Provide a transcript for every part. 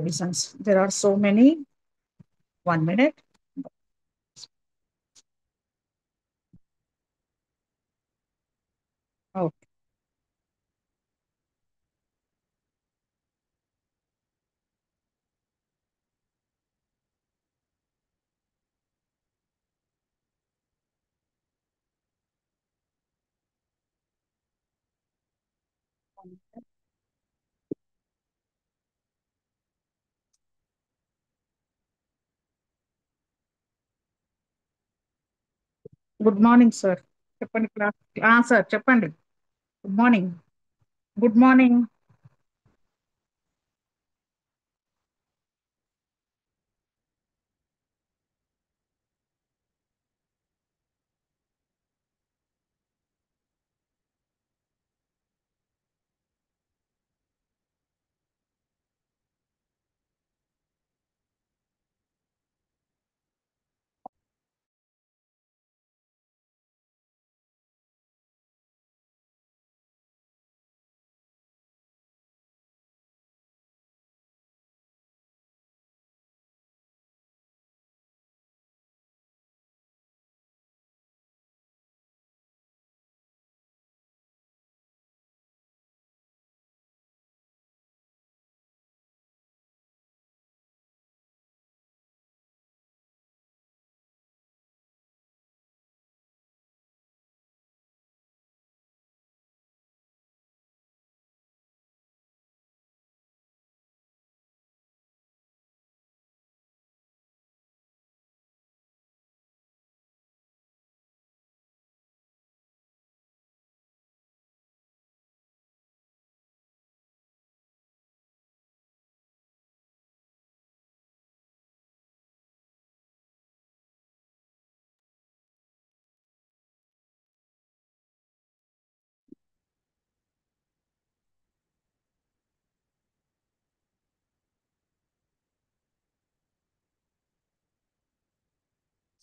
provisions. There are so many. 1 minute. Oh, good morning, sir. చెప్పండి class. Sir, చెప్పండి. Good morning. Good morning.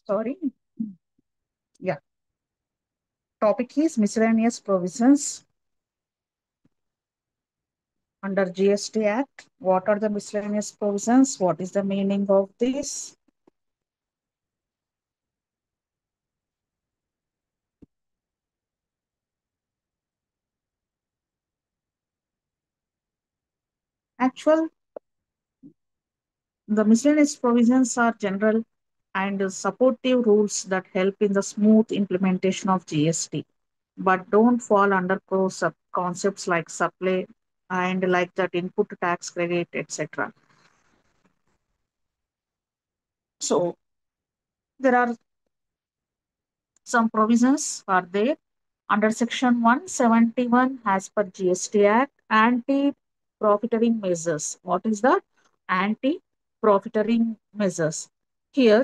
Sorry. Yeah. Topic is miscellaneous provisions under GST Act. What are the miscellaneous provisions? What is the meaning of this? Actual, the miscellaneous provisions are general and supportive rules that help in the smooth implementation of GST, but don't fall under core concepts like supply and like that input tax credit, etc. So there are some provisions are there under Section 171 as per GST Act, anti-profiteering measures. What is that? Anti-profiteering measures. Here,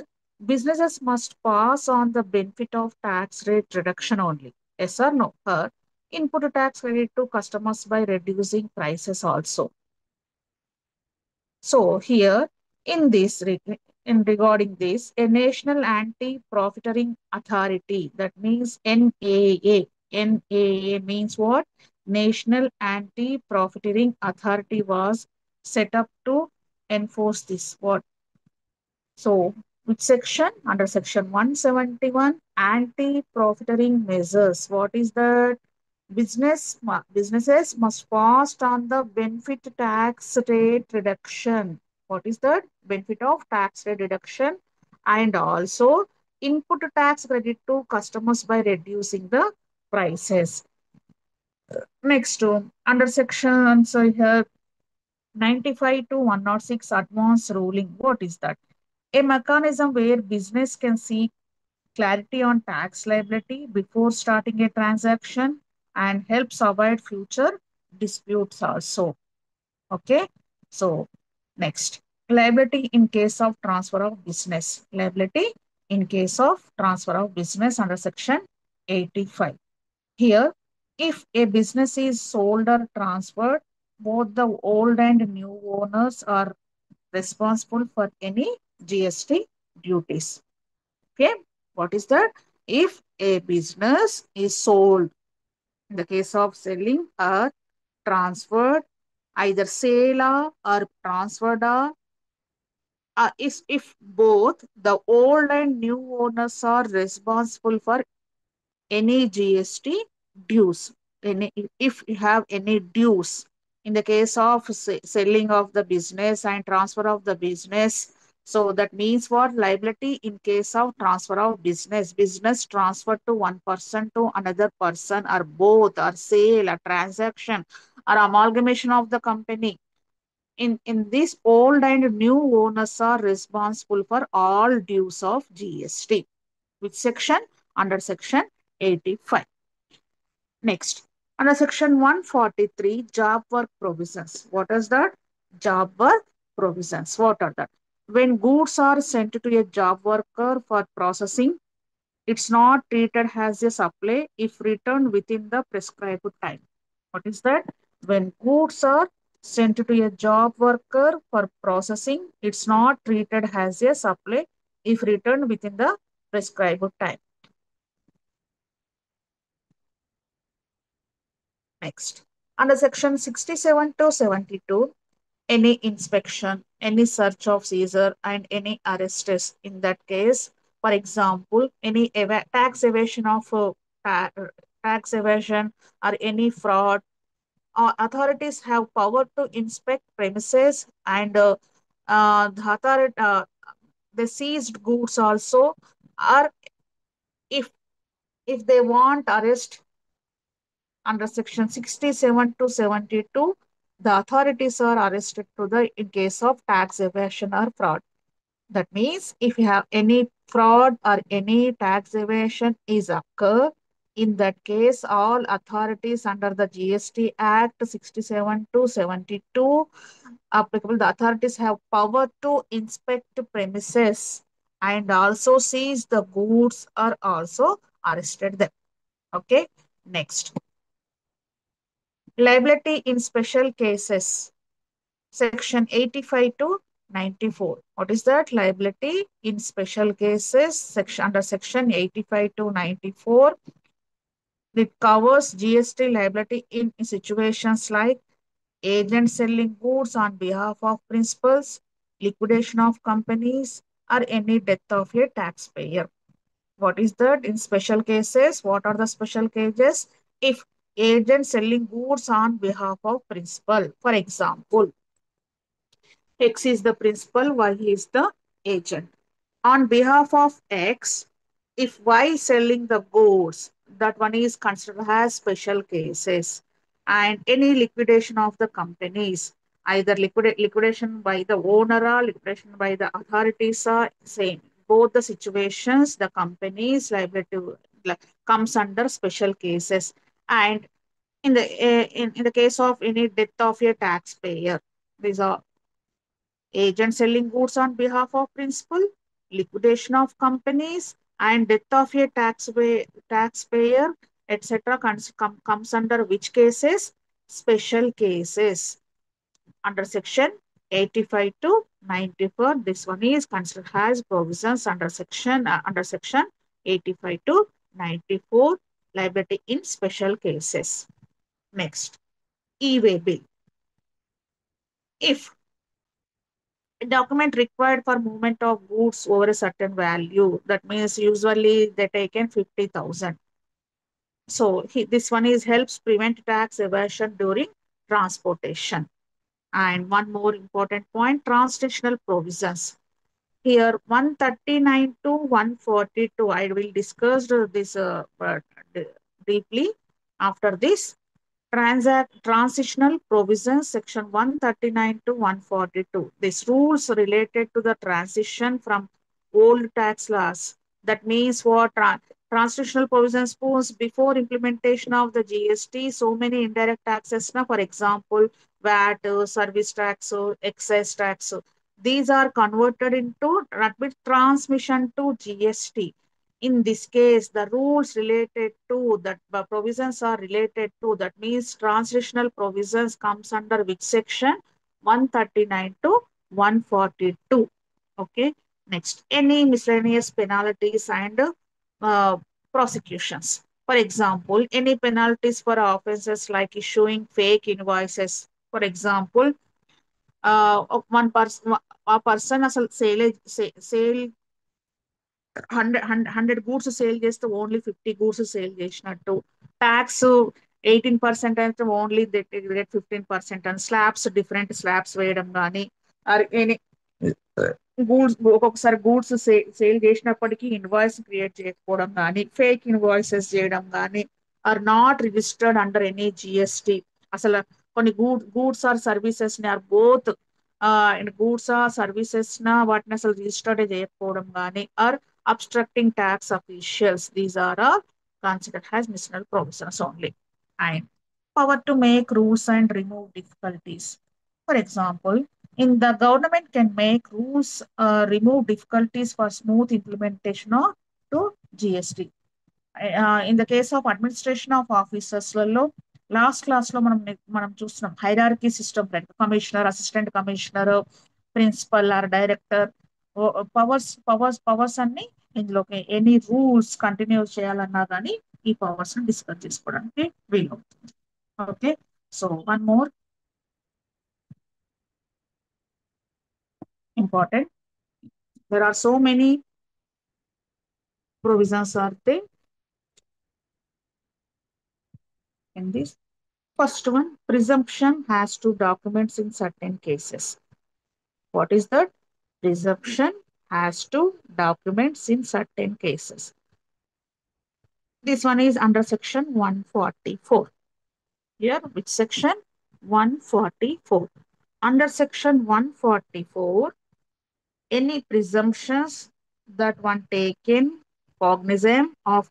businesses must pass on the benefit of tax rate reduction only. Yes or no? Her input tax credit to customers by reducing prices also. So here in this in regarding this, a national anti-profiteering authority, that means NAA. NAA means what? National Anti-Profiteering Authority was set up to enforce this. What? So which section? Under section 171, anti-profiteering measures. What is that? Businesses must pass on the benefit tax rate reduction. What is that? Benefit of tax rate reduction and also input tax credit to customers by reducing the prices. Next, under section, so here 95 to 106 advanced ruling. What is that? A mechanism where business can seek clarity on tax liability before starting a transaction and helps avoid future disputes also. Okay. So next, liability in case of transfer of business. Liability in case of transfer of business under section 85. Here, if a business is sold or transferred, both the old and new owners are responsible for any GST duties. Okay, what is that? If a business is sold, in the case of selling or transferred, either sale or transferred is if both the old and new owners are responsible for any GST dues, any if you have any dues in the case of selling of the business and transfer of the business. So that means what liability in case of transfer of business transfer to one person to another person or both or sale or transaction or amalgamation of the company. In this old and new owners are responsible for all dues of GST. Which section? Under section 85. Next, under section 143, job work provisions. What is that? Job work provisions. What are that? When goods are sent to a job worker for processing, it's not treated as a supply if returned within the prescribed time. What is that? When goods are sent to a job worker for processing, it's not treated as a supply if returned within the prescribed time. Next, under section 67 to 72, any inspection, any search of seizure, and any arrests in that case. For example, any tax evasion of ta- tax evasion or any fraud, authorities have power to inspect premises and the authority, the seized goods also, or if if they want arrest under section 67 to 72, the authorities are arrested to the in case of tax evasion or fraud. That means if you have any fraud or any tax evasion is occur, in that case, all authorities under the GST Act 67 to 72 applicable, the authorities have power to inspect premises and also seize the goods or also arrested them. Okay, next. Liability in special cases, section 85 to 94. What is that? Liability in special cases, section under section 85 to 94. It covers GST liability in situations like agent selling goods on behalf of principals, liquidation of companies, or any death of a taxpayer. What is that in special cases? What are the special cases? If agent selling goods on behalf of principal, for example, X is the principal, Y is the agent. On behalf of X, if Y selling the goods, that one is considered as special cases. And any liquidation of the companies, either liquidation by the owner or liquidation by the authorities are same. Both the situations, the company's liability comes under special cases. And in the case of any death of a taxpayer, these are agent selling goods on behalf of principal, liquidation of companies, and death of a taxpayer, etc. Comes under which cases? Special cases. Under section 85 to 94. This one is considered as provisions under section 85 to 94, liability in special cases. Next, e-way bill. If a document required for movement of goods over a certain value. That means usually they taken 50,000. So this one is helps prevent tax evasion during transportation. And one more important point, transitional provisions. Here 139 to 142. I will discuss this deeply after this. Transitional provisions, section 139 to 142. These rules related to the transition from old tax laws. That means what transitional provisions was before implementation of the GST, so many indirect taxes, now, for example, VAT, service tax, excess tax. These are converted into rapid transmission to GST. In this case, the rules related to that provisions are related to that means transitional provisions comes under which section? 139 to 142. Okay. Next, any miscellaneous penalties and uh, prosecutions. For example, any penalties for offenses like issuing fake invoices. For example, one person, a person అసలు sale 100 goods sale చేస్తే only 50 goods sale చేసినట్టు, tax 18% అయితే only 15% అని slabs, different slabs వేయడం కానీ, goods ఒక్కొక్కసారి goods sale చేసినప్పటికీ invoice create చేయకపోవడం కానీ, ఫేక్ ఇన్వాయిసెస్ చేయడం కానీ, or not registered under any GST. అసలు కొన్ని గూడ్స్ ఆర్ సర్వీసెస్ ని or both goods or services వాటిని అసలు రిజిస్టర్డ్ చేయకపోవడం కానీ, or obstructing tax officials, these are considered as మిషనల్ provisions only. And power to make rules and remove difficulties. For example, in the government can make rules, remove difficulties for smooth implementation of to GST. In the case of administration of officers లలో last class లో మనం చూస్తున్నాం hierarchy system, commissioner, assistant commissioner, principal or director powers అన్ని ఇందులోకి any rules continue చేయాలన్నా కానీ ఈ powers ని డిస్కస్ చేసుకోవడానికి వీలు. Okay, so one more important. There are so many provisions are there in this. First one, presumption has to documents in certain cases. What is that? Presumption has to documents in certain cases. This one is under section 144. Here, which section? 144. Under section 144, any presumptions that one taken cognizance of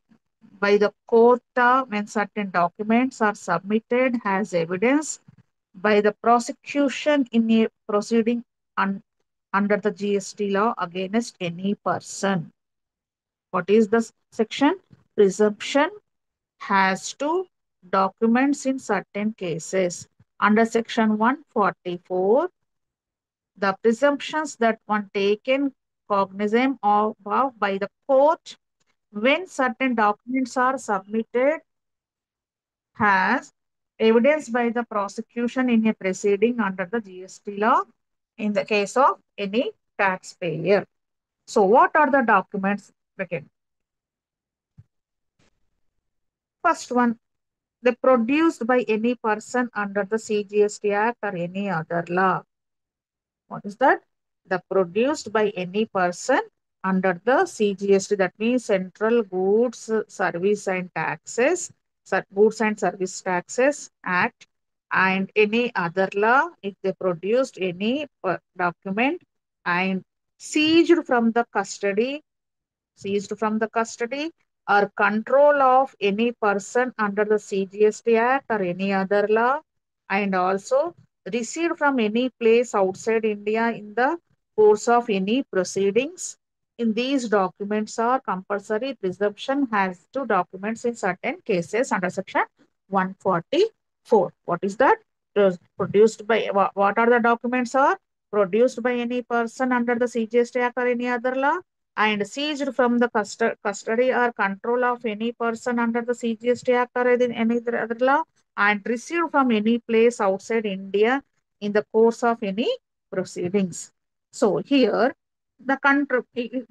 by the court when certain documents are submitted as evidence by the prosecution in a proceeding under the GST law against any person. What is the section? Presumption has to documents in certain cases. Under section 144, the presumptions that one taken cognizance of by the court when certain documents are submitted as evidence by the prosecution in a proceeding under the GST law in the case of any taxpayer. So what are the documents? Again, first one, they produced by any person under the CGST Act or any other law. What is that? The produced by any person under the CGST, that means Central Goods, Service and Taxes, Goods and Service Taxes Act, and any other law, if they produced any document and seized from the custody, or control of any person under the CGST Act or any other law, and also received from any place outside India in the course of any proceedings. In these documents are compulsory presumption has to documents in certain cases under section 144. What is that? Produced by what are the documents are produced by any person under the CGST Act or any other law, and seized from the custody or control of any person under the CGST Act or any other law, and received from any place outside India in the course of any proceedings. So here, the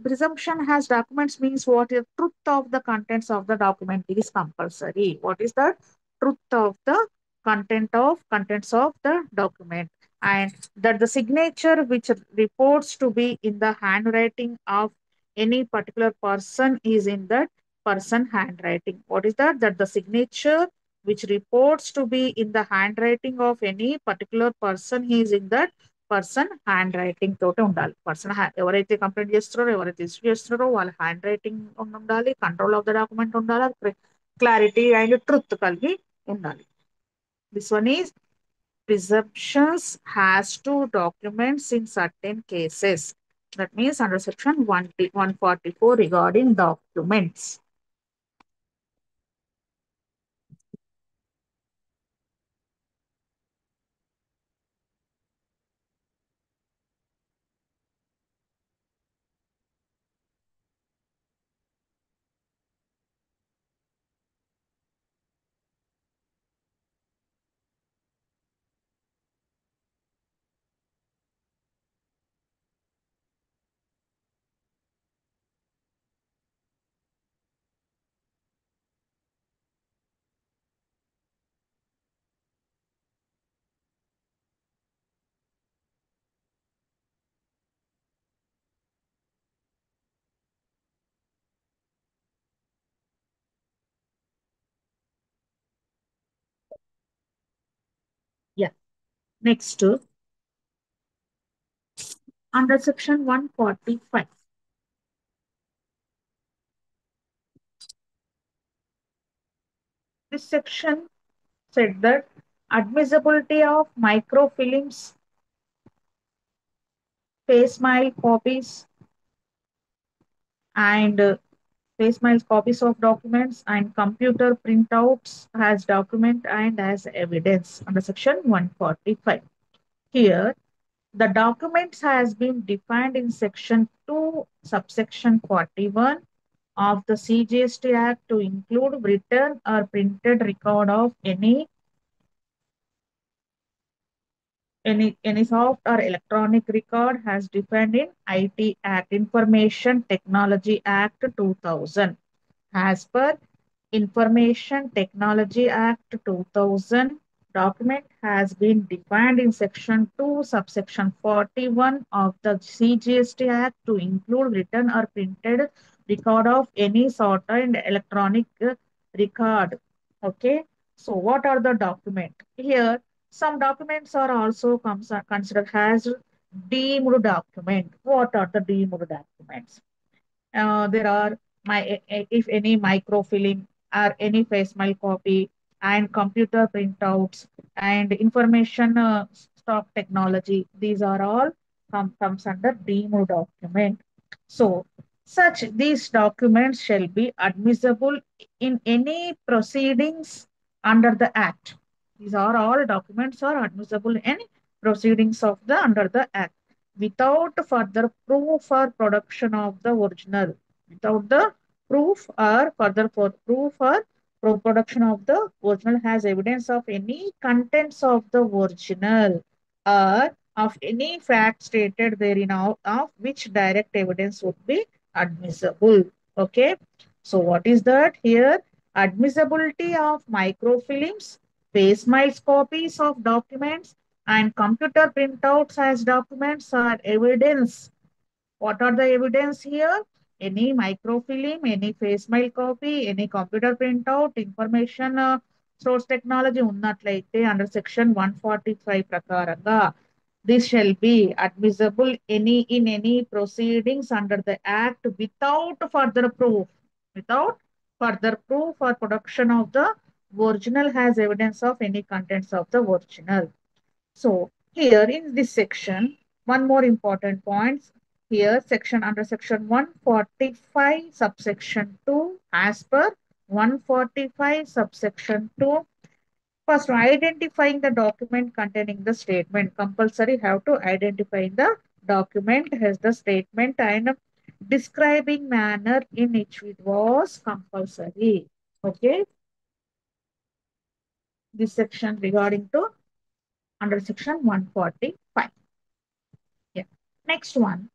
presumption has documents means what is truth of the contents of the document is compulsory. What is the truth of the contents of the document, and that the signature which reports to be in the handwriting of any particular person is in that person handwriting. What is that? That the signature which reports to be in the handwriting of any particular person is in that person hand writing తోటి ఉండాలి. Person ఎవరైతే complaint చేస్తున్నారో, ఎవరైతే issue చేస్తున్నారో వాళ్ళ hand writing ఉండాలి, control of the document ఉండాలి, clarity and truth కలిగి ఉండాలి. This one is presumptions has to documents in certain cases. That means under section 144 regarding documents. Next, under section 145, this section said that admissibility of microfilms, face mail copies, and face mail copies of documents and computer printouts as document and as evidence under section 145. Here, the documents has been defined in section 2, subsection 41 of the CGST Act to include written or printed record of any soft or electronic record has defined in IT Act, Information Technology Act 2000. As per Information Technology Act 2000, document has been defined in section 2 subsection 41 of the CGST Act to include written or printed record of any sort and electronic record. Okay, so what are the document? Here some documents are also considered as deemed document. What are the deemed documents? There are if any microfilm or any face mail copy and computer printouts and information stock technology. These are all comes under deemed document. So such these documents shall be admissible in any proceedings under the act. These are all documents are admissible in proceedings of the under the act without further proof or production of the original, without the proof or further for proof or production of the original has evidence of any contents of the original or of any fact stated therein of which direct evidence would be admissible. Okay, so what is that here? Admissibility of microfilms, face miles copies of documents and computer printouts as documents are evidence. What are the evidence here? Any microfilm, any face mail copy, any computer printout, information source technology ఉన్నట్లయితే under section 145 ప్రకారంగా this shall be admissible in any proceedings under the act without further proof, without further proof or production of the original has evidence of any contents of the original. So here in this section, one more important point. Here section under section 145 subsection 2 as per 145 subsection 2. First, identifying the document containing the statement. Compulsory have to identify the document as the statement and describing manner in which it was compulsory. Okay. This section regarding to under section 145. Yeah. Next one,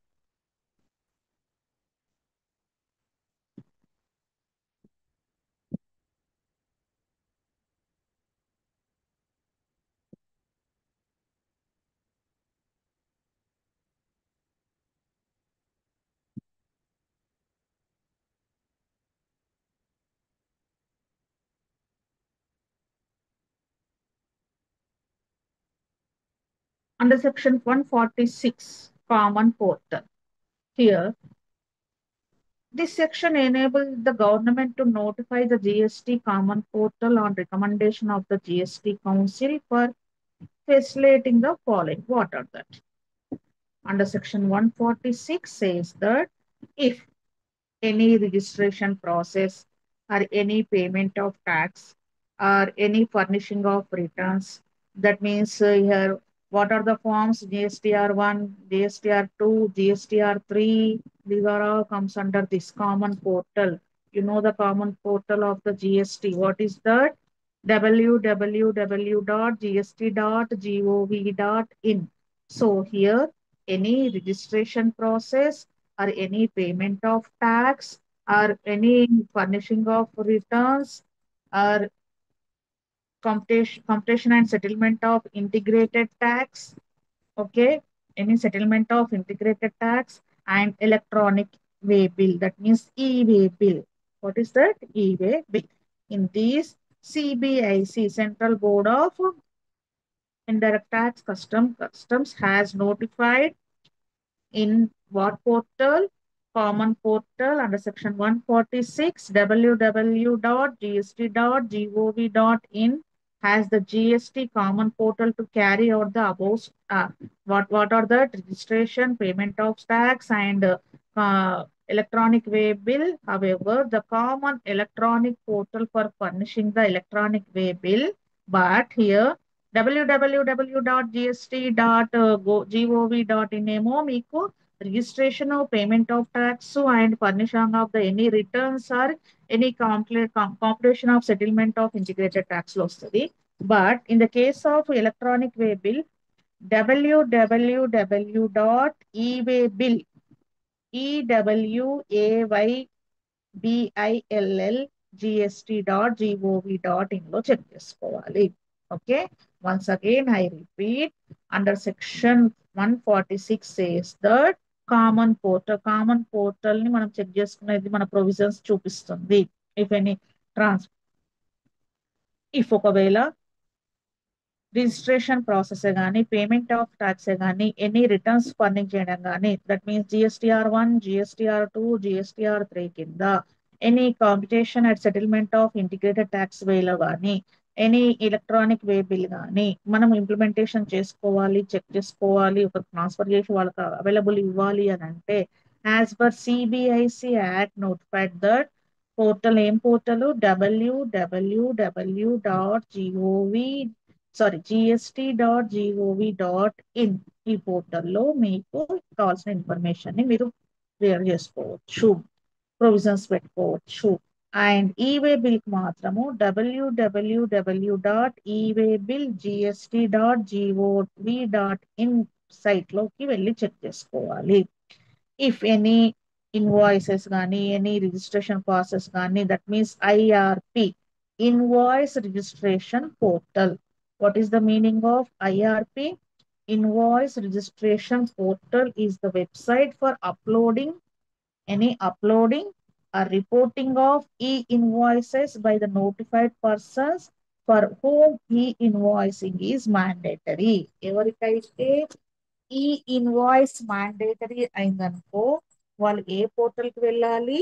under section 146, common portal. Here, this section enables the government to notify the GST common portal on recommendation of the GST Council for facilitating the following. What are that? Under section 146 says that if any registration process or any payment of tax or any furnishing of returns. That means here, what are the forms? GSTR1, GSTR2, GSTR3. These are all comes under this common portal. You know the common portal of the GST. What is that? www.gst.gov.in. So here, any registration process or any payment of tax or any furnishing of returns or computation and settlement of integrated tax. Okay, any settlement of integrated tax and electronic way bill. That means e-way bill. What is that? E-way bill. In these CBIC, Central Board of Indirect tax customs has notified in what portal? Common portal under section 146 www.gst.gov.in has the GST common portal to carry out the above. What are the registration, payment of tax, and electronic way bill. However, the common electronic portal for furnishing the electronic way bill, but here www.gst.gov.in ఏమో మీకు registration payment of tax and furnishing of the any returns or any competition of settlement of integrated tax లో వస్తుంది. But in the case of electronic way bill www.ewaybill EWAYBILL లో check చేసుకోవాలి. Okay, once again I repeat, under section 146 says that common portal ని మనం check చేసుకునేది మన provisions చూపిస్తుంది. If any trans if ఒకవేళ రిజిస్ట్రేషన్ ప్రాసెస్ కానీ పేమెంట్ ఆఫ్ ట్యాక్స్ కానీ ఎనీ రిటర్న్స్ ఫర్నింగ్ చేయడం కానీ that means GSTR 1 GSTR 2 GSTR 3 కింద any competition at settlement of integrated tax వేలో కానీ ఎనీ ఎలక్ట్రానిక్ వే బిల్ కానీ మనం ఇంప్లిమెంటేషన్ చేసుకోవాలి, చెక్ చేసుకోవాలి, ఒక ట్రాన్స్ఫర్ చేసి వాళ్ళకి అవైలబుల్ ఇవ్వాలి అని అంటే as per CBIC act notified that portal ఏం పోర్టల్ www.gov జిఎస్టి.gov.in ఈ పోర్టల్లో మీకు కావాల్సిన ఇన్ఫర్మేషన్ ని మీరు క్లియర్ చేసుకోవచ్చు, ప్రొవిజన్స్ పెట్టుకోవచ్చు. అండ్ ఈవే బిల్ కి మాత్రము www.ewaybill.gst.gov.in సైట్ లోకి వెళ్ళి చెక్ చేసుకోవాలి. ఇఫ్ ఎనీ ఇన్వాయిసెస్ కానీ ఎనీ రిజిస్ట్రేషన్ ప్రాసెస్ కానీ that means IRP invoice registration portal. What is the meaning of IRP? Invoice registration portal is the website for uploading or reporting of e-invoices by the notified persons for whom e-invoicing is mandatory. ఎవరికైతే e invoice mandatory అయిందనుకో వాళ్ళు ఏ portal కి వెళ్ళాలి?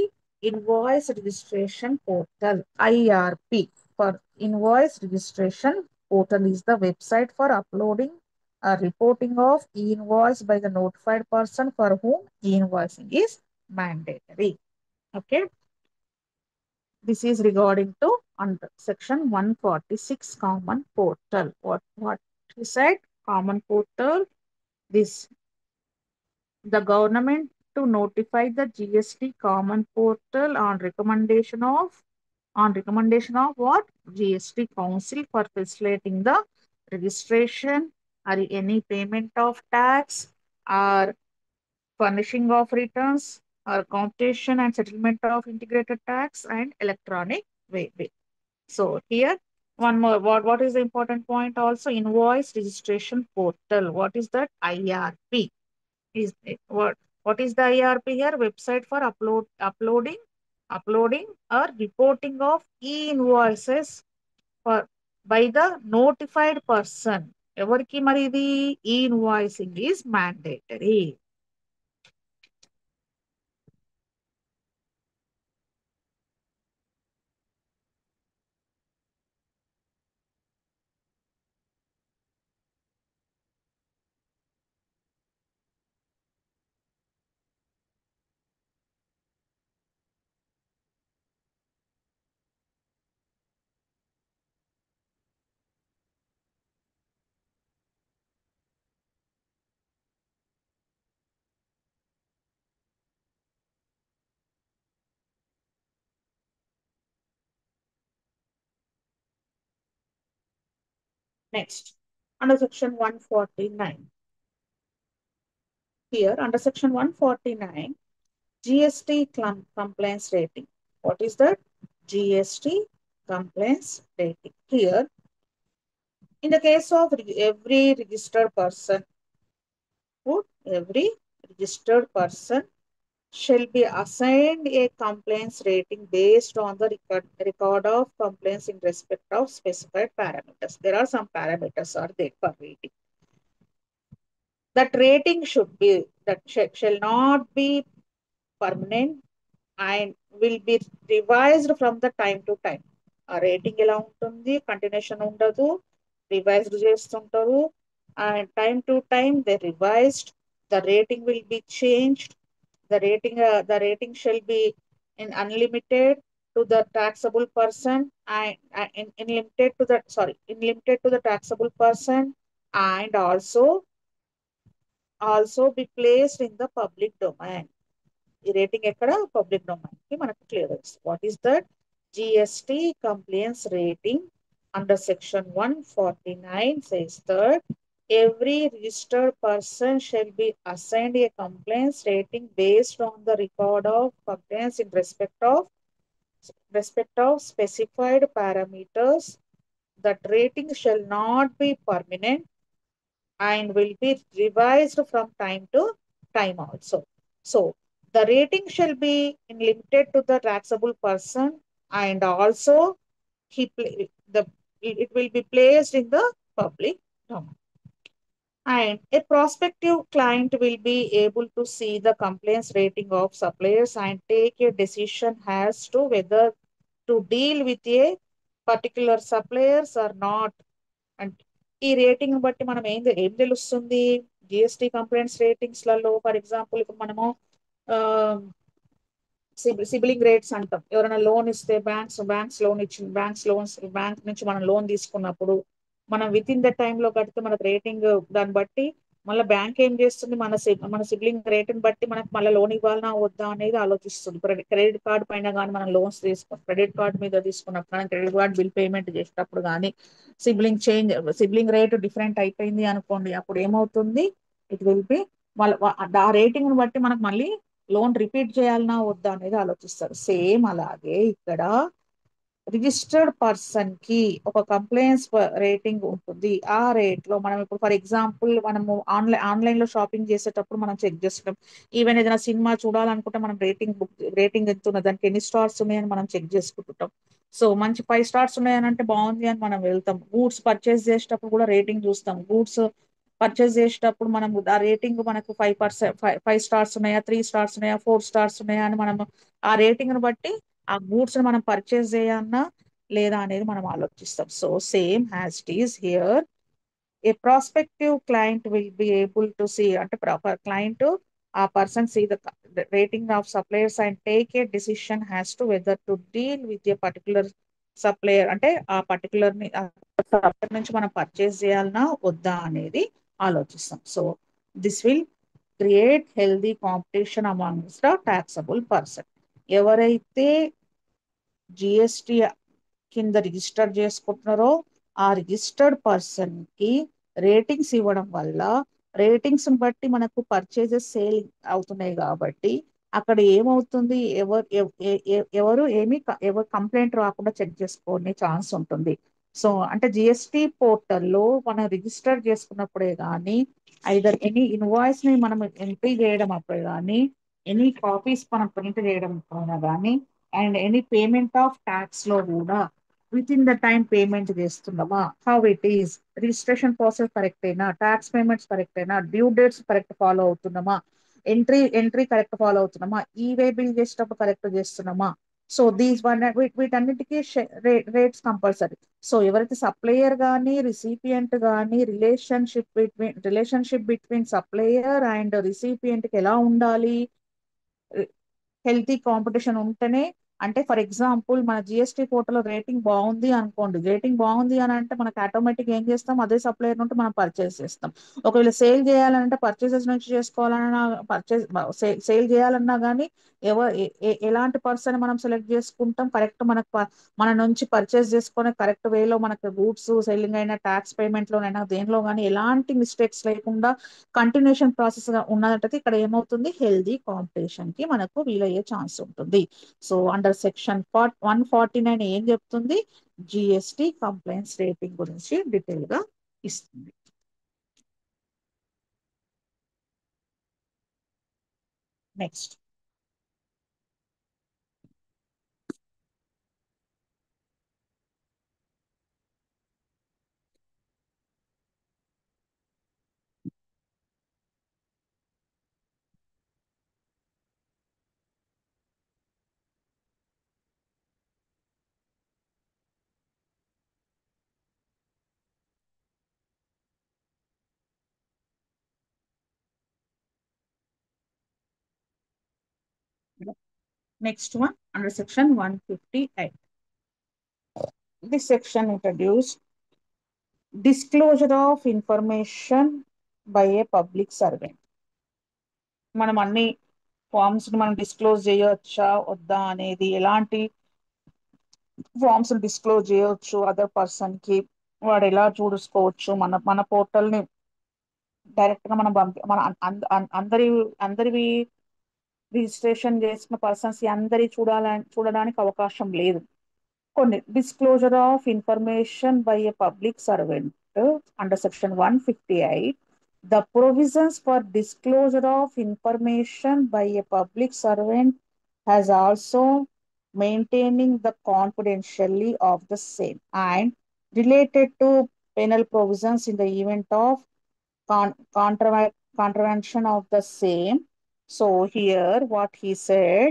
Invoice registration portal IRP for invoice registration portal is the website for uploading reporting of e-invoice by the notified person for whom e-invoicing is mandatory. Okay, this is regarding to under section 146 common portal. What he said? Common portal. This the government to notify the GST common portal on recommendation of what? GST Council for facilitating the registration or any payment of tax or furnishing of returns or computation and settlement of integrated tax and electronic way bill. So here one more, what is the important point also? Invoice registration portal. What is that? IRP is what is the IRP here? Website for uploading or reporting of e-invoices for by the notified person. ఎవరికి మరి ఇది e-invoicing is mandatory. Next, under section 149. Here, under section 149, GST compliance rating. What is that? GST compliance rating. Here, in the case of every registered person, every registered person shall be assigned a complaints rating based on the record of complaints in respect of specified parameters. There are some parameters are there for rating. That rating should be that shall not be permanent and will be revised from the time to time. ఆ rating ఎలా ఉంటుంది, continuation ఉండదు, revised చేస్తుంటారు, and time to time they revised. The rating will be changed. The rating shall be in unlimited to the taxable person and in limited to the sorry in limited to the taxable person, and also be placed in the public domain. ఈ rating ఎక్కడ public domain కి మనకు clearance. What is that? GST compliance rating under section 149 says that every registered person shall be assigned a complaints rating based on the record of complaints in respect of specified parameters. That rating shall not be permanent and will be revised from time to time also. So the rating shall be limited to the taxable person, and also it will be placed in the public domain. And a prospective client will be able to see the complaints rating of suppliers and take a decision as to whether to deal with a particular suppliers or not. అంటే ఈ rating బట్టి మనం ఏం తెలుస్తుంది? GST complaints రేటింగ్స్లలో for example ఇప్పుడు మనము సిబిలింగ్ rates అంటాం. ఎవరైనా లోన్ ఇస్తే బ్యాంక్స్ లోన్ ఇచ్చి బ్యాంక్ నుంచి మనం లోన్ తీసుకున్నప్పుడు మనం విత్ ఇన్ ద టైంలో కడితే మనకు రేటింగ్ దాన్ని బట్టి మళ్ళీ బ్యాంక్ ఏం చేస్తుంది, మన సిబిలింగ్ రేటుని బట్టి మనకు మళ్ళీ లోన్ ఇవ్వాలన్నా వద్దా అనేది ఆలోచిస్తుంది. క్రెడిట్ కార్డ్ పైన కానీ మనం లోన్స్ తీసుకున్నాం, క్రెడిట్ కార్డ్ మీద తీసుకున్నప్పుడు కానీ క్రెడిట్ కార్డ్ బిల్ పేమెంట్ చేసేటప్పుడు కానీ సిబ్లింగ్ రేట్ డిఫరెంట్ అయిపోయింది అనుకోండి, అప్పుడు ఏమవుతుంది? ఇట్ విల్ బి వాళ్ళ ఆ రేటింగ్ బట్టి మనకు మళ్ళీ లోన్ రిపీట్ చేయాలన్నా వద్దా అనేది ఆలోచిస్తారు. సేమ్ అలాగే ఇక్కడ రిజిస్టర్డ్ పర్సన్ కి ఒక కంప్లైంట్స్ రేటింగ్ ఉంటుంది. ఆ రేట్ లో మనం ఇప్పుడు ఫర్ ఎగ్జాంపుల్ మనము ఆన్లైన్ లో షాపింగ్ చేసేటప్పుడు మనం చెక్ చేస్తాం. ఈవెన్ ఏదైనా సినిమా చూడాలనుకుంటే మనం రేటింగ్ ఎంత ఉన్నది, దానికి ఎన్ని స్టార్స్ ఉన్నాయని మనం చెక్ చేసుకుంటుంటాం. సో మంచి 5 స్టార్స్ ఉన్నాయని అంటే బాగుంది అని మనం వెళ్తాం. గూడ్స్ పర్చేస్ చేసేటప్పుడు కూడా రేటింగ్ చూస్తాం. గూడ్స్ పర్చేస్ చేసేటప్పుడు మనం ఆ రేటింగ్ మనకు 5 స్టార్స్ ఉన్నాయా, 3 స్టార్స్ ఉన్నాయా, 4 స్టార్స్ ఉన్నాయా అని మనం ఆ రేటింగ్ ని బట్టి ఆ గూడ్స్ ని మనం పర్చేస్ చేయాలన్నా లేదా అనేది మనం ఆలోచిస్తాం. So same has it is here. A prospective client will be able to see అంటే proper client ఆ person see the rating of suppliers and take a decision as to whether to deal with a particular supplier అంటే ఆ particular supplier నుంచి మనం purchase చేయాలన్నా వద్దా అనేది ఆలోచిస్తాం. So this will create healthy competition amongst the taxable person. ఎవరైతే GST కింద రిజిస్టర్ చేసుకుంటున్నారో ఆ రిజిస్టర్డ్ పర్సన్ కి రేటింగ్స్ ఇవ్వడం వల్ల రేటింగ్స్ బట్టి మనకు పర్చేజెస్ సేల్ అవుతున్నాయి కాబట్టి అక్కడ ఏమవుతుంది, ఎవరు ఎవరు కంప్లైంట్ రాకుండా చెక్ చేసుకునే ఛాన్స్ ఉంటుంది. సో అంటే జిఎస్టి పోర్టల్లో మనం రిజిస్టర్ చేసుకున్నప్పుడే కానీ ఐదర్ ఎనీ ఇన్వాయిస్ ని మనం ఎంట్రీ చేయడం అప్పుడే కానీ ఎనీ కాపీస్ మనం ప్రింట్ చేయడం కానీ and any payment of tax లో కూడా within the time payment చేస్తున్నామా, how it is, registration process correct అయినా, ట్యాక్స్ పేమెంట్స్ కరెక్ట్ అయినా, డ్యూ డేట్స్ కరెక్ట్ ఫాలో అవుతున్నామా, ఎంట్రీ కరెక్ట్ ఫాలో అవుతున్నామా, ఈ వే బిల్ చేసేటప్పుడు కరెక్ట్ చేస్తున్నామా. సో దీస్ వన్ వీటన్నిటికీ రేట్స్ కంపల్సరీ. సో ఎవరైతే supplier కానీ రిసిపియంట్ కానీ relationship between supplier and recipient కి ఎలా ఉండాలి, హెల్తీ కాంపిటీషన్ ఉంటేనే. అంటే ఫర్ ఎగ్జాంపుల్ మన జిఎస్టీ పోర్టల్ రేటింగ్ బాగుంది అనుకోండి, రేటింగ్ బాగుంది అని అంటే మనకు ఆటోమేటిక్ ఏం చేస్తాం, అదే సప్లయర్ నుండి మనం పర్చేస్ చేస్తాం. ఒకవేళ సేల్ చేయాలంటే పర్చేసెస్ నుంచి చేసుకోవాలన్నా సేల్ చేయాలన్నా కానీ ఎలాంటి పర్సన్ మనం సెలెక్ట్ చేసుకుంటాం, కరెక్ట్ మన నుంచి పర్చేస్ చేసుకునే కరెక్ట్ వేలో మనకు గూడ్స్ సెల్లింగ్ అయినా ట్యాక్స్ పేమెంట్ లోనైనా దేనిలో కానీ ఎలాంటి మిస్టేక్స్ లేకుండా కంటిన్యూషన్ ప్రాసెస్ గా ఉన్నట్టయితే ఇక్కడ ఏమవుతుంది, హెల్దీ కాంపిటీషన్ కి మనకు వీలయ్యే ఛాన్స్ ఉంటుంది. సో అండర్ సెక్షన్ 149 ఏం చెప్తుంది, జిఎస్టి కంప్లైంట్స్ రేటింగ్ గురించి డీటెయిల్ గా ఇస్తుంది. Next Next one under section 158. This section introduced disclosure of information by a public servant. మనం అన్ని ఫార్మ్స్ మనం డిస్క్లోజ్ చేయవచ్చా వద్దా అనేది, ఎలాంటి ఫార్మ్స్ డిస్క్లోజ్ చేయవచ్చు అదర్ పర్సన్ కి, వాడు ఎలా చూసుకోవచ్చు, మన మన పోర్టల్ ని డైరెక్ట్ గా మనం మన అందరివి రిజిస్ట్రేషన్ చేసిన పర్సన్స్ అందరి చూడడానికి అవకాశం లేదు. కొన్ని disclosure of information by a public servant under section 158. The provisions for disclosure of information by a public servant has also maintaining the confidentiality of the same and related to penal provisions in the event of contravention of the same. So here what he said,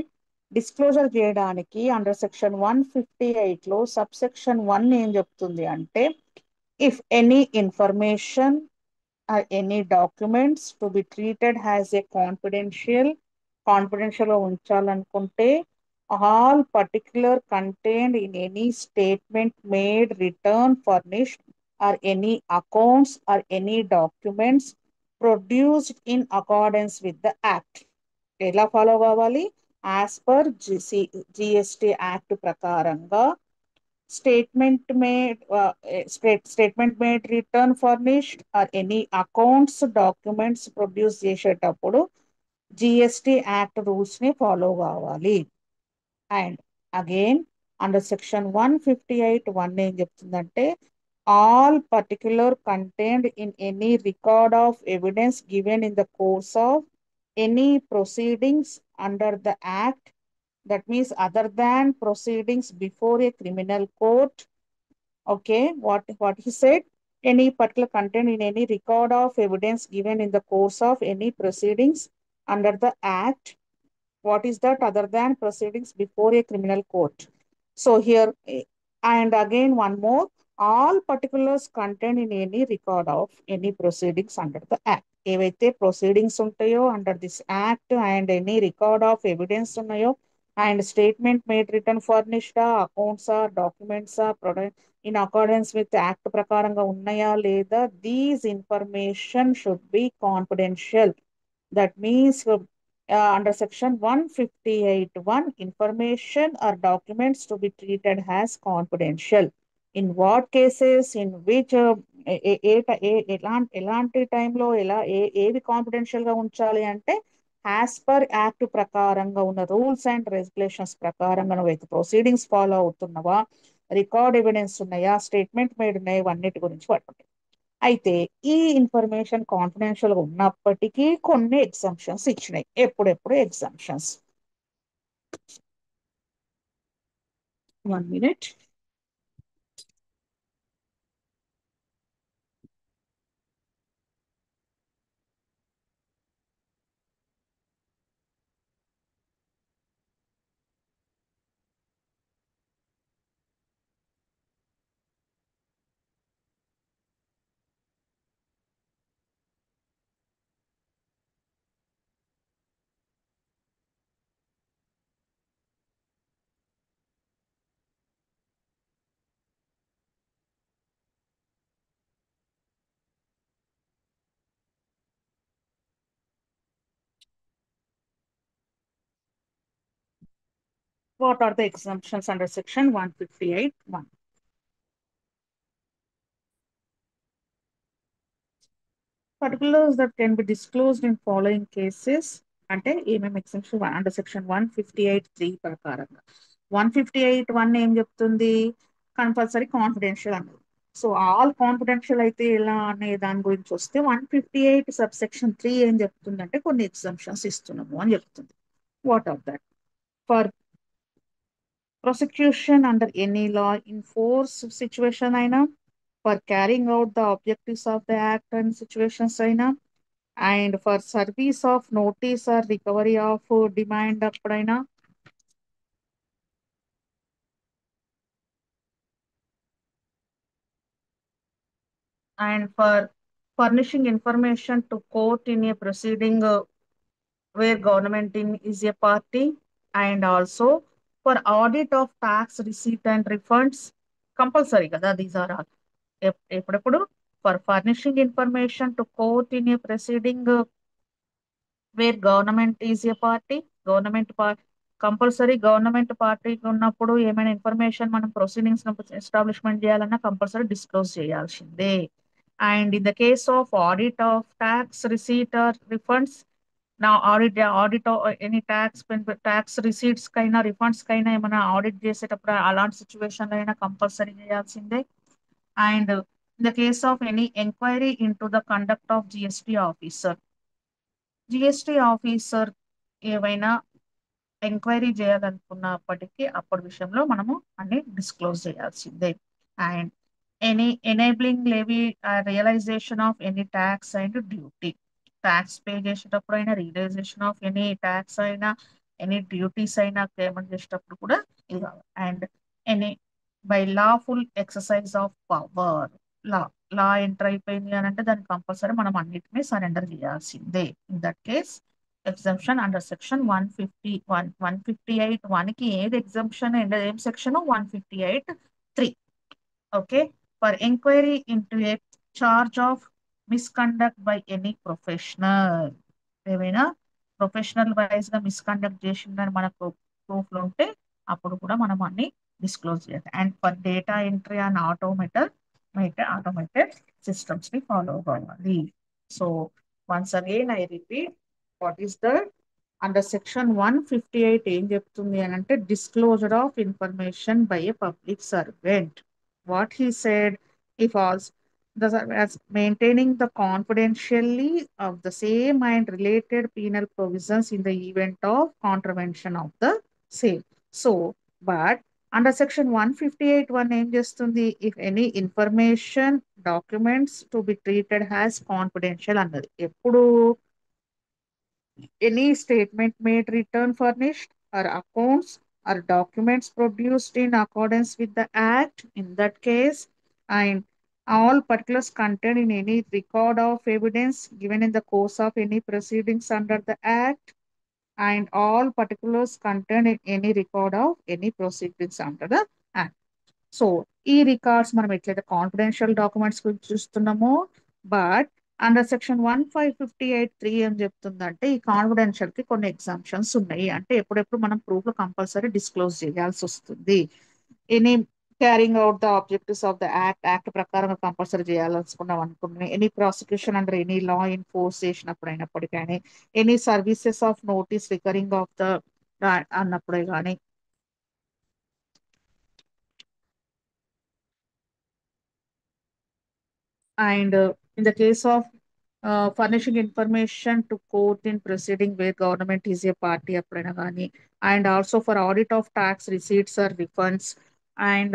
disclosure చేయడానికి under section 158 లో sub section 1 ఏం చెప్తుంది అంటే, if any information or any documents to be treated as a confidential గా ఉంచాలనుకుంటే, all particular contained in any statement made, return, furnished or any accounts or any documents produced in accordance with the act. ఎలా follow కావాలి? As per GST act ప్రకారంగా statement made return furnished or any accounts documents produce చేసేటప్పుడు GST act rules ని follow కావాలి. And again under section 158(1) ఏం చెప్తుందంటే, all particular contained in any record of evidence given in the course of any proceedings under the act, that means other than proceedings before a criminal court. Okay, what he said, any particular content in any record of evidence given in the course of any proceedings under the act. What is that other than proceedings before a criminal court? So here, and again one more, all particulars contained in any record of any proceedings under the act. ఏవైతే proceedings ఉంటాయో under this act and any record of evidence ఉన్నాయో and statement made return ఫర్నిష్డా, అకౌంట్సా, డాక్యుమెంట్సా product in accordance with act ప్రకారంగా ఉన్నాయా లేదా, these information should be confidential. That means under section 158(1), information or documents to be treated as confidential. In what cases, in which ఎలాంటి టైంలో ఏవి confidential గా ఉంచాలి అంటే, యాజ్ పర్ యాక్ట్ ప్రకారంగా ఉన్న రూల్స్ అండ్ రెగ్యులేషన్స్ ప్రకారంగా నువ్వైతే ప్రొసీడింగ్స్ ఫాలో అవుతున్నావా, రికార్డ్ ఎవిడెన్స్ ఉన్నాయా, స్టేట్మెంట్ మేడ్ ఉన్నాయా, ఇవన్నిటి గురించి పట్టుకుంటాయి. అయితే ఈ ఇన్ఫర్మేషన్ కాన్ఫిడెన్షియల్ గా ఉన్నప్పటికీ కొన్ని ఎగ్జామ్షన్స్ ఇచ్చినాయి. ఎప్పుడెప్పుడు exemptions? 1 minute. What are the exemptions under section 158(1)? Particulars that can be disclosed in following cases అంటే ఏమేమి ఎగ్జామ్షన్ అండర్ సెక్షన్ 158(3) ప్రకారంగా. 158(1) ఏం చెప్తుంది? కంపల్సరీ కాన్ఫిడెన్షియల్ అన్నది. సో ఆల్ కాన్ఫిడెన్షియల్ అయితే ఎలా అనే దాని గురించి వస్తే 158 సబ్ సెక్షన్ 3 ఏం చెప్తుందంటే, కొన్ని ఎగ్జామ్షన్స్ ఇస్తున్నాము అని చెప్తుంది. What are that? For prosecution under any law in force situation అయినా, for carrying out the objectives of the act and situations అయినా, and for service of notice or recovery of demand అప్పుడైనా, and for furnishing information to court in a proceeding where government is a party, and also for audit of tax receipt and refunds compulsory కదా, these are all. ఎప్పుడెప్పుడు for furnishing information to court in a proceeding where government is a party. Government party compulsory, government party ఉన్నప్పుడు ఏమైనా information మనం proceedings establishment చేయాలన్నా compulsory disclose చేయాల్సిందే. And in the case of audit of tax receipt or refunds, నా audit any tax receipts కైనా refunds కైనా ఏమైనా audit చేసేటప్పుడు అలాంటి సిచ్యువేషన్ అయినా కంపల్సరీ చేయాల్సిందే. And in the case of any enquiry in to the conduct of GST officer, GST officer ఏవైనా enquiry చేయాలనుకున్నప్పటికీ అప్పటి విషయంలో మనము అన్ని డిస్క్లోజ్ చేయాల్సిందే. And any enabling levy realisation of any tax and duty, tax pay చేసేటప్పుడు అయినా రియలైజేషన్ ఆఫ్ ఎనీ ట్యాక్స్ అయినా ఎనీ డ్యూటీస్ అయినా పేమెంట్ చేసేటప్పుడు కూడా ఇది కావాలి. And any by lawful exercise of power, law law enter అయిపోయింది అని అంటే దానికి కంపల్సరీ మనం అన్నిటినీ సరెండర్ చేయాల్సిందే. In that case exemption under section 151, 158(1) కి ఏది ఎగ్జంప్షన్, ఏం section 158(3). Okay, for enquiry into a charge of misconduct by any professional, ఏమైనా ప్రొఫెషనల్ వైజ్ గా మిస్కండక్ట్ చేసిందని మనకు ప్రూఫ్ లో ఉంటే అప్పుడు కూడా మనం అన్ని డిస్క్లోజ్ చేయాలి. And for data entry and automated systems ని ఫాలో అవ్వాలి. So once again I repeat, what is the under section 158 ఏం చెప్తుంది అని అంటే disclosure of information by A public servant. What he said, if also as maintaining the confidentially of the same and related penal provisions in the event of contravention of the same. So, but under section 158(1) ఏం చేస్తుంది, if any information documents to be treated as confidential అన్నది. ఎప్పుడు any statement made, return furnished, or accounts or documents produced in accordance with the Act, in that case, and all particulars contained in any record of evidence given in the course of any proceedings under the Act, and all particulars contained in any record of any proceedings under the Act. So ఈ records మనం ఎట్లయితే confidential documents గురించి చూస్తున్నామో, but under section 155(3) ఏం చెప్తుందంటే ఈ confidential కి కొన్ని exemptions ఉన్నాయి. అంటే ఎప్పుడెప్పుడు మనం ప్రూఫ్ కంపల్సరీ డిస్క్లోజ్ చేయాల్సి వస్తుంది. Any carrying out the objectives of the act ప్రకారం కంపల్సరీ చేయాలనుకున్నాం అనుకున్నాం. Any prosecution under any law enforce చేసినప్పుడు అయినప్పటికీ కానీ, any services of notice recurring of the అన్నప్పుడే కానీ, and in the case of furnishing information to court in proceeding where government is a party అప్పుడైనా కానీ, and also for audit of tax receipts or refunds, and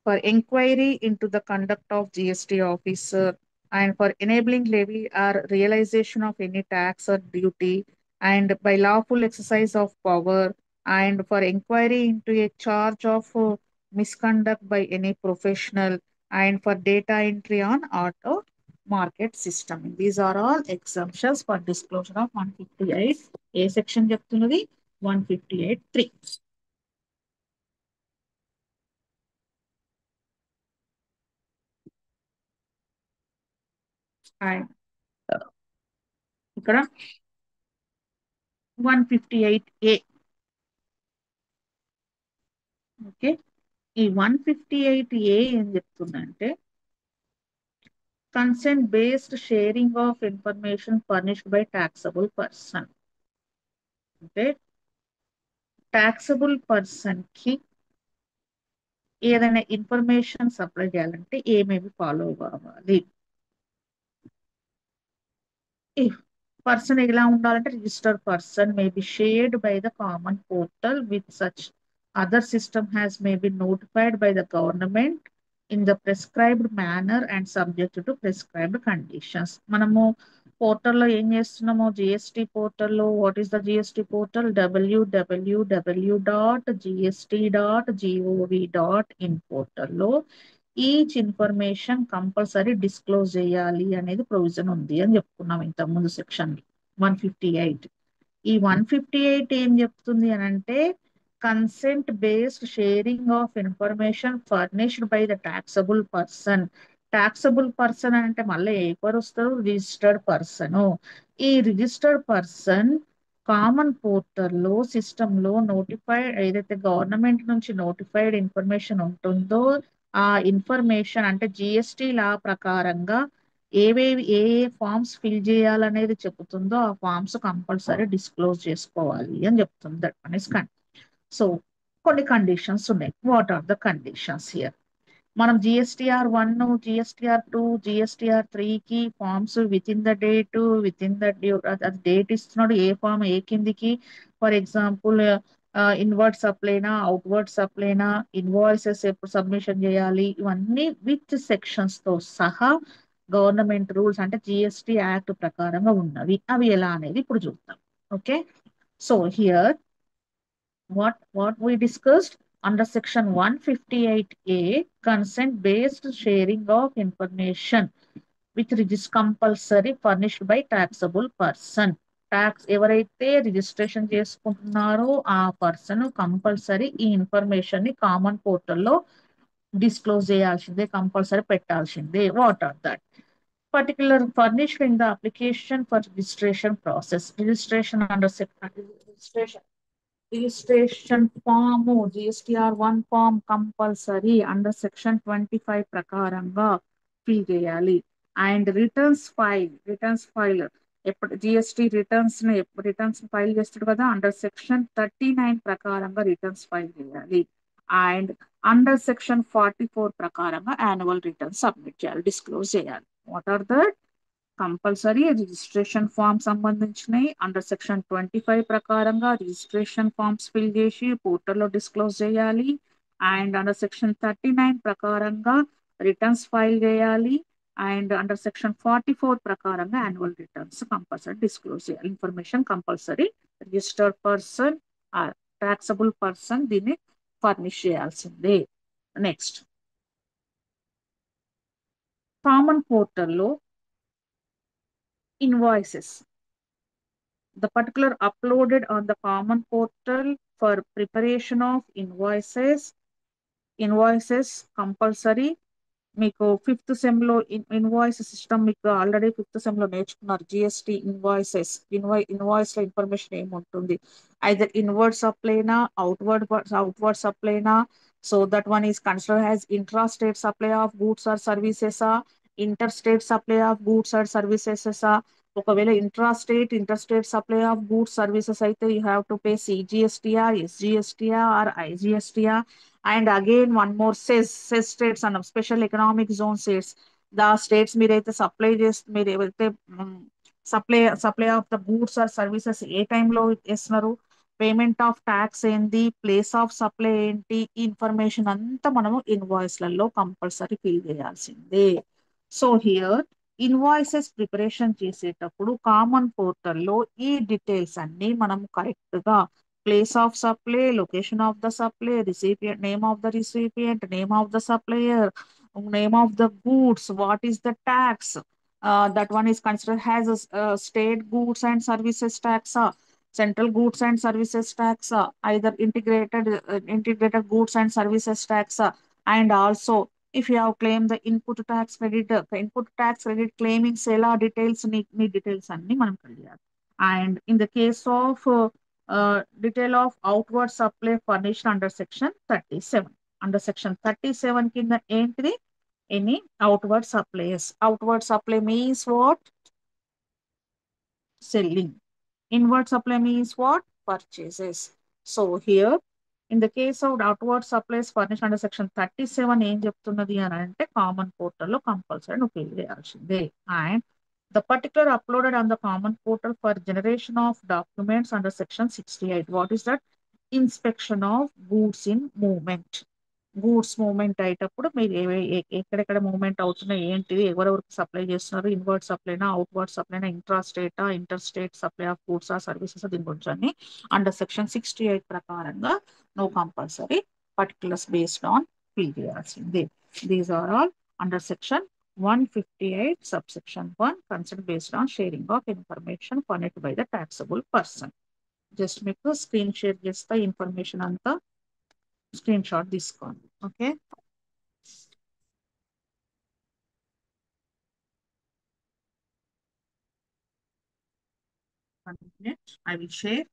for inquiry into the conduct of GST officer, and for enabling levy or realization of any tax or duty, and by lawful exercise of power, and for inquiry into a charge of misconduct by any professional, and for data entry on auto market system. These are all exemptions for disclosure of 158. A section చెప్తున్నది 158(3). And ఇక్కడ 158(a). Okay, ఈ 158(a) ఏం చెప్తుందంటే consent based sharing of information furnished by taxable person. అంటే taxable person కి ఏదైనా information supply చేయాలంటే ఏమేమి ఫాలో కావాలి. పర్సన్ ఎలా ఉండాలంటే registered person may be shared by the common portal with such other system has may be notified by the government in the prescribed manner and subject to prescribed conditions. మనము పోర్టల్లో ఏం చేస్తున్నామో GST పోర్టల్లో, what is the GST portal, www.gst.gov.in పోర్టల్లో each information compulsory disclose చేయాలి అనేది provision ఉంది అని చెప్పుకున్నాం ఇంతకుముందు సెక్షన్ 158. ఈ 158 ఏం చెప్తుంది అని అంటే consent based sharing of information furnished by the taxable person. Taxable person అంటే మళ్ళీ ఎవరు వస్తారు? Registered person. ఈ రిజిస్టర్డ్ పర్సన్ కామన్ పోర్టల్లో సిస్టంలో నోటిఫైడ్ ఏదైతే గవర్నమెంట్ నుంచి నోటిఫైడ్ ఇన్ఫర్మేషన్ ఉంటుందో ఆ ఇన్ఫర్మేషన్ అంటే జిఎస్టి లా ప్రకారంగా ఏవేవి ఏ ఏ ఫామ్స్ ఫిల్ చేయాలనేది చెబుతుందో ఆ ఫామ్స్ కంపల్సరీ డిస్క్లోజ్ చేసుకోవాలి అని చెప్తుంది. దట్ వన్ ఇస్ సో కొన్ని కండిషన్స్ ఉన్నాయి. What are the conditions here? మనం జిఎస్టిఆర్ 1, జిఎస్టిఆర్ 2, జిఎస్టిఆర్ 3కి forms within the date within the అది డేట్ ఇస్తున్నాడు ఏ ఫామ్ ఏ కిందికి. ఫర్ ఎగ్జాంపుల్ ఇన్వర్డ్ సప్లైనా అవుట్వర్డ్ సప్లైనా ఇన్వాయిసెస్ ఎప్పుడు సబ్మిషన్ చేయాలి ఇవన్నీ విత్ సెక్షన్స్ తో సహా గవర్నమెంట్ రూల్స్ అంటే జిఎస్టి యాక్ట్ ప్రకారంగా ఉన్నవి. అవి ఎలా అనేది ఇప్పుడు చూద్దాం. Okay, so here what we discussed under section 158A, consent based sharing of information with compulsory furnished by taxable person. Tax ఎవరైతే రిజిస్ట్రేషన్ చేసుకుంటున్నారో ఆ పర్సన్ కంపల్సరీ ఈ ఇన్ఫర్మేషన్ ని కామన్ పోర్టల్లో డిస్క్లోజ్ చేయాల్సిందే, కంపల్సరీ పెట్టాల్సిందే. What are that? particular furnished in the application for registration process. Registration form GSTR 1 form compulsory under section 25 ప్రకారంగా fill చేయాలి. అండ్ రిటర్న్స్ ఫైల్ ఎప్పుడు జిఎస్టి రిటర్న్స్ ఫైల్ చేస్తాడు కదా అండర్ సెక్షన్ 39 ప్రకారంగా రిటర్న్స్ ఫైల్ చేయాలి. And under section 44 ప్రకారంగా annual return submit చేయాలి, disclose చేయాలి. What are the compulsory registration form సంబంధించినవి అండర్ సెక్షన్ 25 ప్రకారంగా రిజిస్ట్రేషన్ ఫామ్స్ ఫిల్ చేసి పోర్టల్లో డిస్క్లోజ్ చేయాలి. అండ్ అండర్ సెక్షన్ 39 ప్రకారంగా రిటర్న్స్ ఫైల్ చేయాలి. అండ్ అండర్ సెక్షన్ 44 ప్రకారంగా యాన్యువల్ రిటర్న్స్ కంపల్సరీ డిస్క్లోజ్ చేయాలి. Information compulsory registered person taxable person దీన్ని ఫర్నిష్ చేయాల్సిందే. నెక్స్ట్, కామన్ పోర్టల్లో invoices the particular uploaded on the common portal for preparation of invoices compulsory. మీకు fifth sem లో invoice system మీకు already fifth sem లో నేర్చుకున్నారు. GST invoice లో information ఏముంటుంది? ఐదర్ ఇన్వర్డ్ సప్లైనా అవుట్వర్డ్ సప్లైనా. So that one is considered as intra state supply of goods or services, inter state supply of goods or services. ఒకవేళ inter state supply of goods services అయితే you have to pay CGSTR, SGSTR or IGSTR. And again one more cess states అన్నాం, special economic zone states. States మీరైతే మీరు ఏవైతే supply of the goods or services ఏ టైంలో చేస్తున్నారు, payment of tax ఏంది, place of supply ఏంటి, ఈ ఇన్ఫర్మేషన్ అంతా మనము ఇన్వాయిస్లలో కంపల్సరీ ఫిల్ చేయాల్సిందే. సో హియర్ ఇన్వాయిసెస్ ప్రిపరేషన్ చేసేటప్పుడు కామన్ పోర్టల్లో ఈ డీటెయిల్స్ అన్ని మనం కరెక్ట్ గా place of supply, location of the supply, recipient, name of the recipient, name of the supplier, name of the goods, what is the tax. That one is considered as a state goods and services tax, central goods and services tax, either integrated goods and services tax, and also if you have claimed the input tax credit claiming ఎలా details నీ details అన్ని మనం కలియాలి. And in the case of detail of outward supply furnished under section 37. Under section 37 కింద ఏంటిది? Any outward supplies. Outward supply means what? Selling. Inward supply means what? Purchases. So here, in the case of outward supplies furnished under section 37 ఏం చెప్తున్నది అని అంటే common పోర్టల్లో compulsory నువ్వు fill చేయాల్సిందే. And the particular uploaded on the common portal for generation of documents under section 68. What is that? Inspection of goods in movement. Goods movement అయ్యేటప్పుడు మీరు ఎక్కడెక్కడ మూవ్మెంట్ అవుతున్నాయి ఏంటిది, ఎవరెవరికి సప్లై చేస్తున్నారు, ఇన్వర్డ్ సప్లైనా అవుట్వర్డ్ సప్లైనా, ఇంట్రా స్టేటా inter state supply of goods ఆ సర్వీసెస్, దీని గురించి అన్ని అండర్ సెక్షన్ 68 ప్రకారంగా నువ్వు compulsory particulars based on fill చేయాల్సిందే. These are all under section 158 subsection 1 consent based on sharing of information furnished by the taxable person. Just మీకు screen share చేస్తా information అంతా స్క్రీన్ షాట్ తీసుకోండి. Okay, 1 minute. I will share.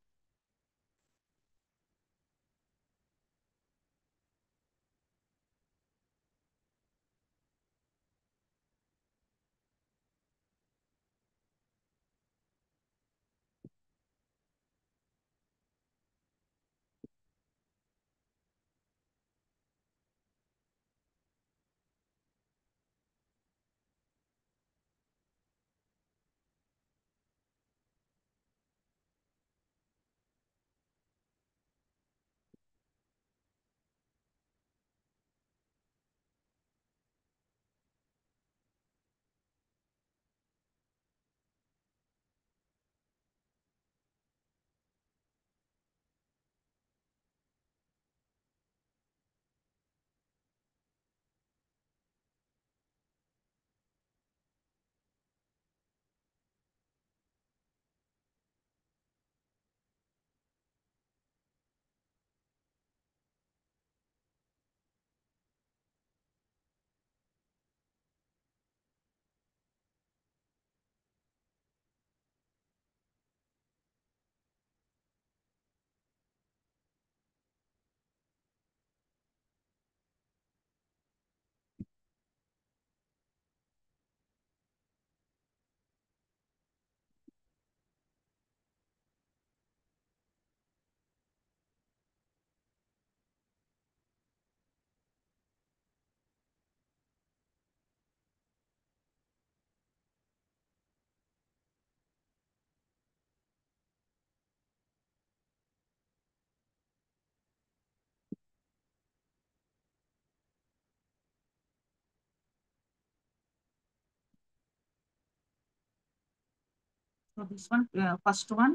So this one, first one,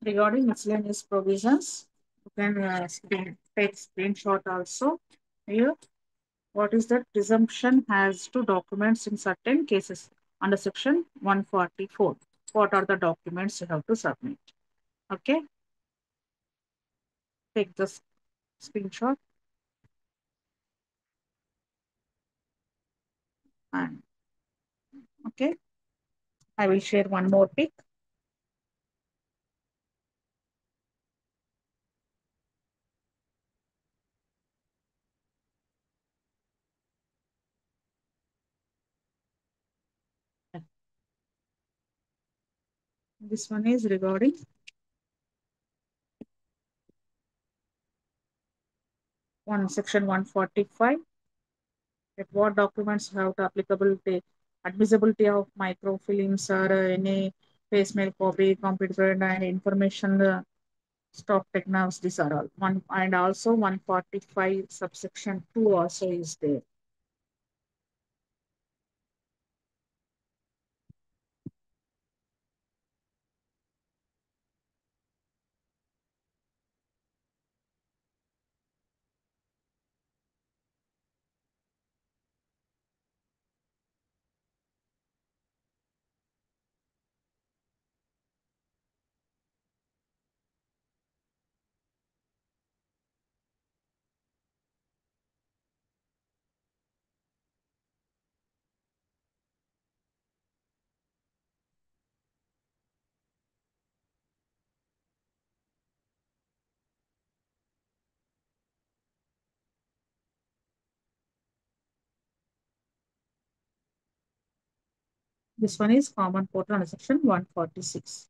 regarding miscellaneous provisions, you can take screenshot also. Here, what is that? Presumption has to documents in certain cases under section 144. What are the documents you have to submit? Okay, take the screenshot and okay, I will share one more pic. This one is regarding one section 145. That what documents have the applicability, admissibility of microfilms or any face mail copy, computer and information stock technologies. These are all one, and also 145 subsection 2 also is there. This one is common portal under section 146.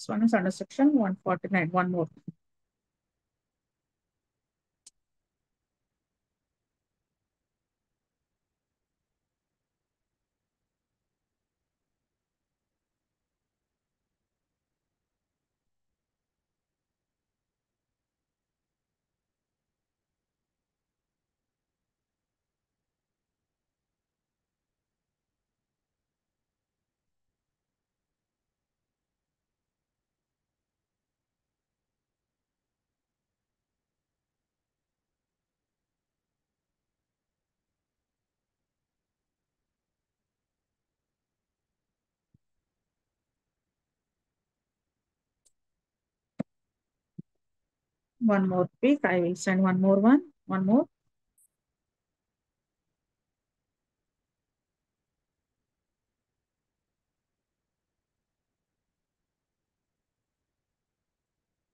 This one is under section 149. One more. One more pick. I will send one more one. One more.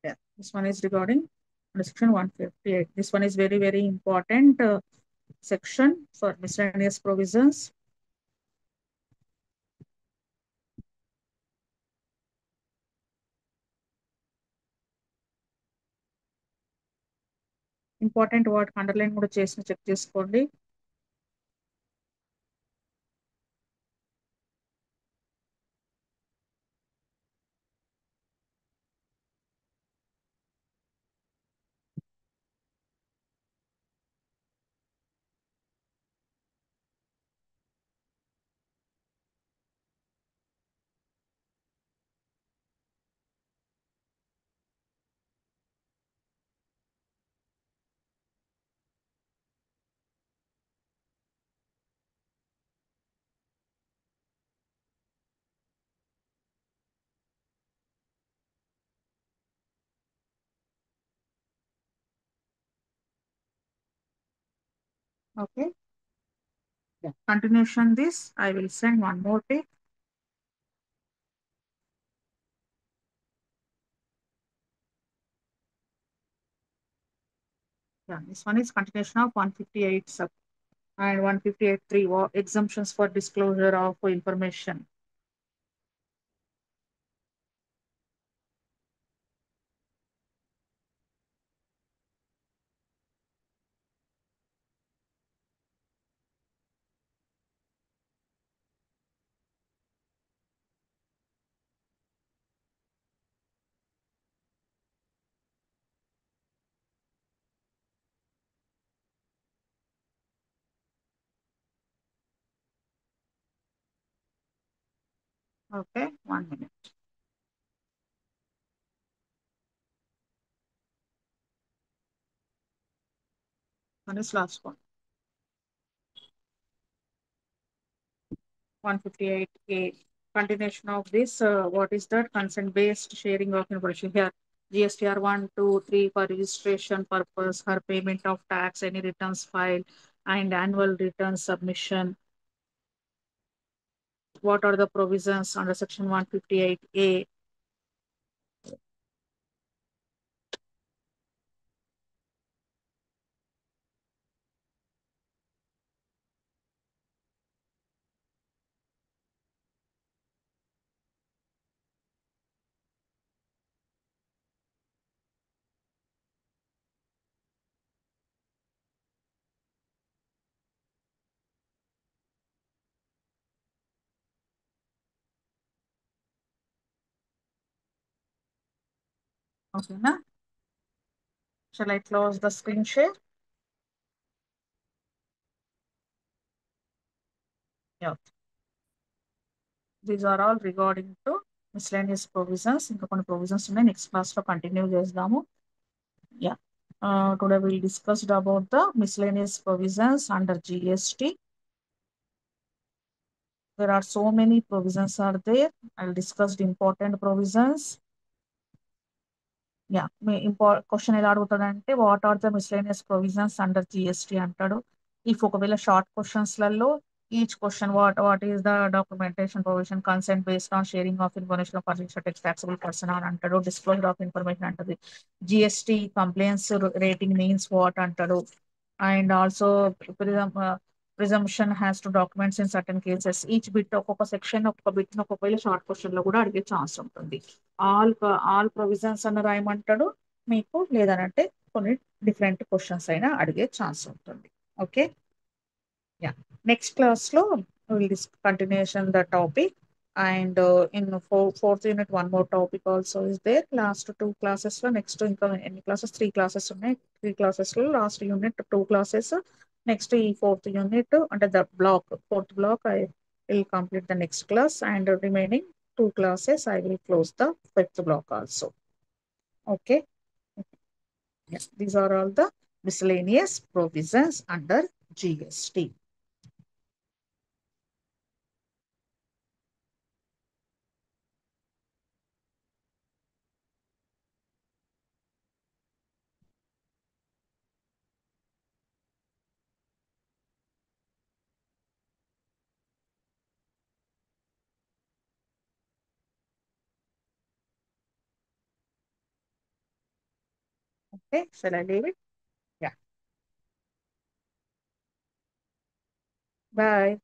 Yeah. This one is regarding under section 158. This one is very, very important section for miscellaneous provisions. Important word underline కూడా చేసి check చేసుకోండి. Okay. Yeah. Continuation this. I will send one more pic. Yeah, this one is continuation of 158 sub and 158.3 exemptions for disclosure of information. Okay, 1 minute. One is last one. 158A. Continuation of this, what is that? Consent-based sharing of information. Here, GSTR 1, 2, 3 for registration purpose, her payment of tax, any returns filed, and annual return submission. What are the provisions under section 158A? Okay, na? Shall I close the screen share? Yeah. These are all regarding to miscellaneous provisions. ఇంకా కొన్ని provisions ఉన్నాయి. Next class లో continue చేద్దాము. Yeah. Today we'll discussed about the miscellaneous provisions under GST. There are so many provisions are there. I'll discuss the important provisions. యా మీ question ఎలా అడుగుతాడంటే what are the miscellaneous provisions under GST అంటాడు. If ఒకవేళ short క్వశ్చన్స్లలో each question what is the documentation provision consent based on sharing of information of person tax taxable person అని అంటాడు. Disclosure of information అంటది. GST compliance rating means what అంటాడు. And also Presumption has to documents in certain cases. Each bit ఒక్కొక్క section ఒక్కొక్క bit ఒక్కొక్క short question లో కూడా అడిగే ఛాన్స్ ఉంటుంది. ఆల్ ప్రొవిజన్స్ అన్న రాయమంటాడు మీకు, లేదనంటే కొన్ని డిఫరెంట్ క్వశ్చన్స్ అయినా అడిగే ఛాన్స్ ఉంటుంది. Okay, yeah. Next class lo we'll continuation the topic, and in fourth unit one more topic also is there. Last two classes lo next ఇంకా ఎన్ని classes, three classes ఉన్నాయి. Three classes లో last unit two classes. Next ఈ fourth unit అంటే the block, fourth block I will complete the next class, and remaining two classes I will close the fifth block also. Okay. Yes, these are all the miscellaneous provisions under GST. Okay, shall I leave it? Yeah. Bye.